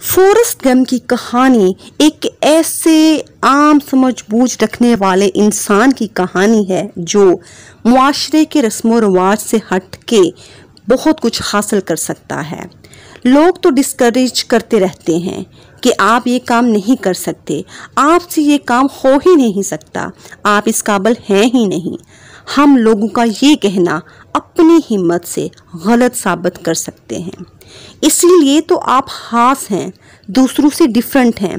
Forest Gump کی کہانی ایک ایسے عام سمجھ بوجھ رکھنے والے انسان کی کہانی ہے جو معاشرے کے رسم و رواج سے ہٹ کے بہت کچھ حاصل کر سکتا ہے۔ لوگ تو ڈسکریج کرتے رہتے ہیں کہ آپ یہ کام نہیں کر سکتے، آپ سے یہ کام ہو ہی نہیں سکتا، آپ اس قابل ہیں ہی نہیں۔ ہم لوگوں کا یہ کہنا اپنی ہمت سے غلط ثابت کر سکتے ہیں، اسی لیے تو آپ خاص ہیں، دوسروں سے ڈیفرنٹ ہیں۔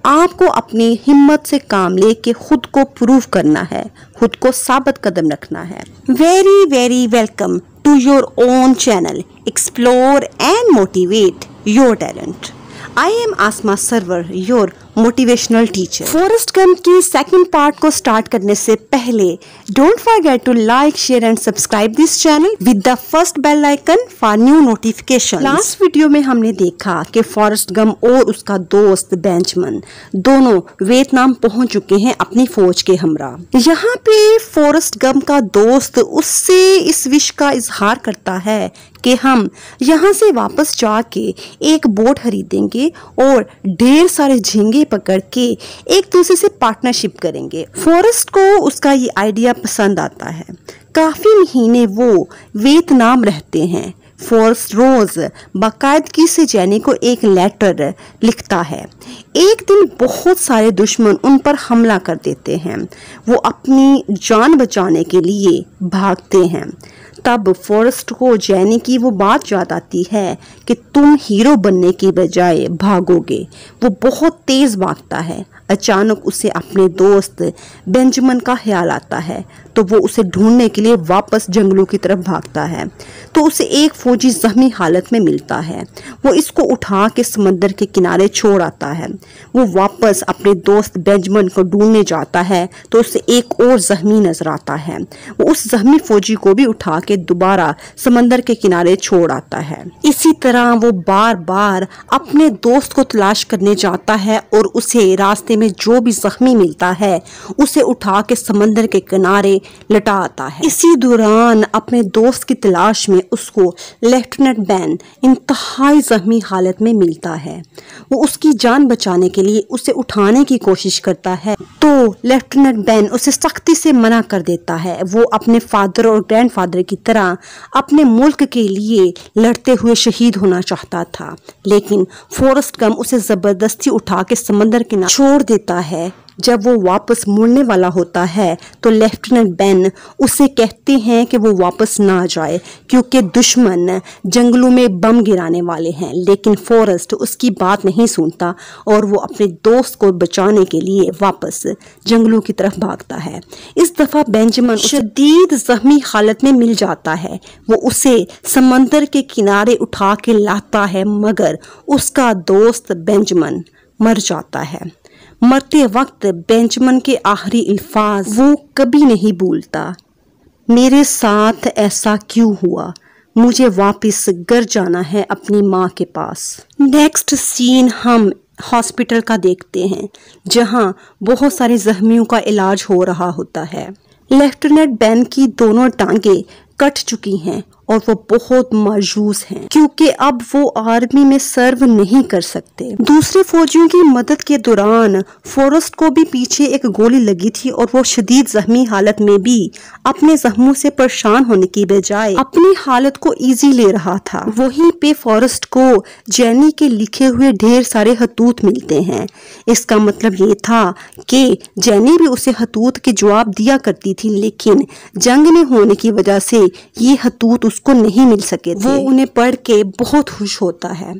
آپ کو اپنی ہمت سے کام لے کے خود کو پروو کرنا ہے، خود کو ثابت قدم رکھنا ہے۔ Very very welcome to your own channel explore and motivate your talent. I am Asma Sarwar, your motivational teacher. Forrest Gump کی سیکنڈ پارٹ کو سٹارٹ کرنے سے پہلے don't forget to like, share and subscribe this channel with the first bell icon for new notifications. Last video میں ہم نے دیکھا کہ فورسٹ گم اور اس کا دوست بینجمن دونوں ویتنام پہنچ چکے ہیں اپنی فوج کے ہمراہ۔ یہاں پہ فورسٹ گم کا دوست اس سے اس وش کا اظہار کرتا ہے کہ ہم یہاں سے واپس جا کے ایک بوٹ خریدیں گے اور ڈھیر سارے جھینگے پکڑ کے ایک دوسرے سے پارٹنرشپ کریں گے۔ فورسٹ کو اس کا یہ آئیڈیا پسند آتا ہے۔ کافی مہینے وہ ویتنام رہتے ہیں۔ فورسٹ روز باقاعدگی سے جینی کو ایک لیٹر لکھتا ہے۔ ایک دن بہت سارے دشمن ان پر حملہ کر دیتے ہیں، وہ اپنی جان بچانے کے لیے بھاگتے ہیں۔ تب فورسٹ کو جینی کی وہ بات یاد آتی ہے کہ تم ہیرو بننے کی بجائے بھاگو گے۔ وہ بہت تیز بھاگتا ہے۔ اچانک اسے اپنے دوست بینجمن کا خیال آتا ہے تو وہ اسے ڈھونڈنے کے لیے واپس جنگلوں کی طرف بھاگتا ہے تو اسے ایک فوجی زخمی حالت میں ملتا ہے۔ وہ اس کو اٹھا کے سمندر کے کنارے چھوڑ آتا ہے۔ وہ واپس اپنے دوست بینجمن کو ڈھونڈنے جاتا ہے تو اسے ایک اور زخمی نظر آتا ہے۔ وہ اس زخمی فوجی کو بھی اٹھا کے دوبارہ سمندر کے کنارے چھوڑ آتا ہے۔ اسی طرح وہ بار بار اپنے دوست کو تلاش کرنے جاتا ہے اور اسے راستے میں جو بھی زخمی ملتا ہے اسے اٹھا کے سمندر کے کنارے لٹا آتا ہے۔ اسی دوران اپنے دوست کی تلاش میں اس کو لیفٹیننٹ بین انتہائی زخمی حالت میں ملتا ہے۔ وہ اس کی جان بچانے کے لیے اسے اٹھانے کی کوشش کرتا ہے تو لیفٹیننٹ بین اسے سختی سے منع کر دیتا ہے۔ وہ اپنے فادر اور گرینڈ فادر کی طرح اپنے ملک کے لیے لڑتے ہوئے شہید ہونا چاہتا تھا، لیکن فورسٹ گم اسے زبردستی اٹھا کے سمندر کے کنارے چھوڑ دیتا ہے۔ جب وہ واپس مڑنے والا ہوتا ہے تو لیفٹیننٹ بین اسے کہتے ہیں کہ وہ واپس نہ جائے کیونکہ دشمن جنگلوں میں بم گرانے والے ہیں، لیکن فورسٹ اس کی بات نہیں سنتا اور وہ اپنے دوست کو بچانے کے لیے واپس جنگلوں کی طرف بھاگتا ہے۔ اس دفعہ بینجمن شدید زخمی حالت میں مل جاتا ہے۔ وہ اسے سمندر کے کنارے اٹھا کے لاتا ہے مگر اس کا دوست بینجمن مر جاتا ہے۔ مرتے وقت بینجمن کے آخری الفاظ وہ کبھی نہیں بھولتا، میرے ساتھ ایسا کیوں ہوا، مجھے واپس گھر جانا ہے اپنی ماں کے پاس۔ نیکسٹ سین ہم ہاسپٹل کا دیکھتے ہیں جہاں بہت سارے زخمیوں کا علاج ہو رہا ہوتا ہے۔ لیفٹیننٹ بین کی دونوں ٹانگیں کٹ چکی ہیں اور وہ بہت مایوس ہیں کیونکہ اب وہ آرمی میں سرو نہیں کر سکتے۔ دوسرے فوجیوں کی مدد کے دوران فورسٹ کو بھی پیچھے ایک گولی لگی تھی اور وہ شدید زخمی حالت میں بھی اپنے زخموں سے پریشان ہونے کی بجائے اپنی حالت کو ایزی لے رہا تھا۔ وہیں پہ فورسٹ کو جینی کے لکھے ہوئے ڈھیر سارے خطوط ملتے ہیں۔ اس کا مطلب یہ تھا کہ جینی بھی اسے خطوط کے جواب دیا کرتی تھی، لیکن جنگ میں ہونے کی وجہ سے یہ خطوط اس کو نہیں مل سکے تھے۔ وہ انہیں پڑھ کے بہت خوش ہوتا ہے۔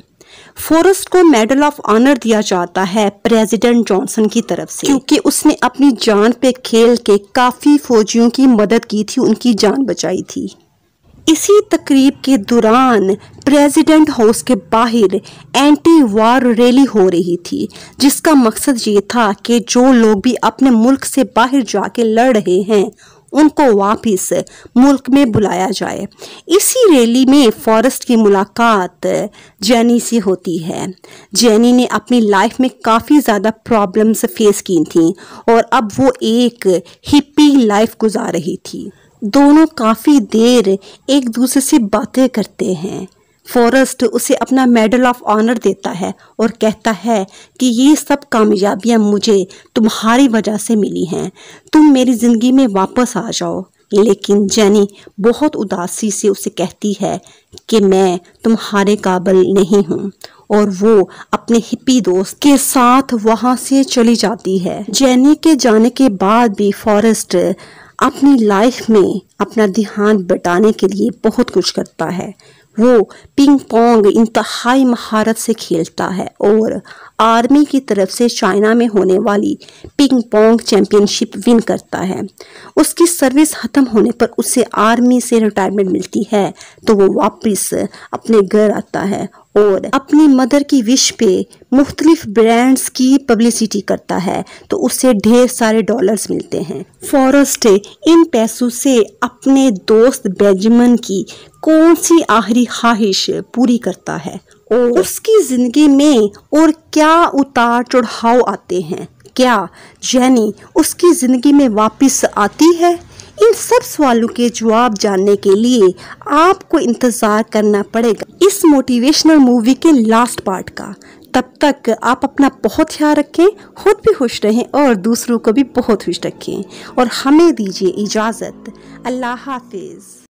فورسٹ کو میڈل آف آنر دیا جاتا ہے پریزیڈنٹ جانسن کی طرف سے کیونکہ اس نے اپنی جان پہ کھیل کے کافی فوجیوں کی مدد کی تھی، ان کی جان بچائی تھی۔ اسی تقریب کے دوران پریزیڈنٹ ہاؤس کے باہر اینٹی وار ریلی ہو رہی تھی جس کا مقصد یہ تھا کہ جو لوگ بھی اپنے ملک سے باہر جا کے لڑ رہے ہیں ان کو واپس ملک میں بلایا جائے۔ اسی ریلی میں فورسٹ کی ملاقات جینی سے ہوتی ہے۔ جینی نے اپنی لائف میں کافی زیادہ پرابلمز فیس کی تھیں اور اب وہ ایک ہپی لائف گزار رہی تھی۔ دونوں کافی دیر ایک دوسرے سے باتیں کرتے ہیں، فورسٹ اسے اپنا میڈل آف آنر دیتا ہے اور کہتا ہے کہ یہ سب کامیابیاں مجھے تمہاری وجہ سے ملی ہیں، تم میری زندگی میں واپس آ جاؤ۔ لیکن جینی بہت اداسی سے اسے کہتی ہے کہ میں تمہارے قابل نہیں ہوں، اور وہ اپنے ہپی دوست کے ساتھ وہاں سے چلی جاتی ہے۔ جینی کے جانے کے بعد بھی فورسٹ اپنی لائف میں اپنا دھیان بٹانے کے لیے بہت کچھ کرتا ہے۔ وہ پنگ پونگ انتہائی مہارت سے کھیلتا ہے اور آرمی کی طرف سے چائنا میں ہونے والی پنگ پونگ چیمپئن شپ ون کرتا ہے۔ اس کی سروس ختم ہونے پر اسے آرمی سے ریٹائرمنٹ ملتی ہے تو وہ واپس اپنے گھر آتا ہے اور اپنی مدر کی وش پہ مختلف برانڈز کی پبلسٹی کرتا ہے تو اسے ڈھیر سارے ڈالرز ملتے ہیں۔ فورسٹ ان پیسوں سے اپنے دوست بینجامن کی کون سی آخری خواہش پوری کرتا ہے اور اس کی زندگی میں اور کیا اتار چڑھاؤ آتے ہیں؟ کیا جینی اس کی زندگی میں واپس آتی ہے؟ ان سب سوالوں کے جواب جاننے کے لیے آپ کو انتظار کرنا پڑے گا اس موٹیویشنل مووی کے لاسٹ پارٹ کا۔ تب تک آپ اپنا بہت خیال رکھیں، خود بھی خوش رہیں اور دوسروں کو بھی بہت خوش رکھیں، اور ہمیں دیجیے اجازت۔ اللہ حافظ۔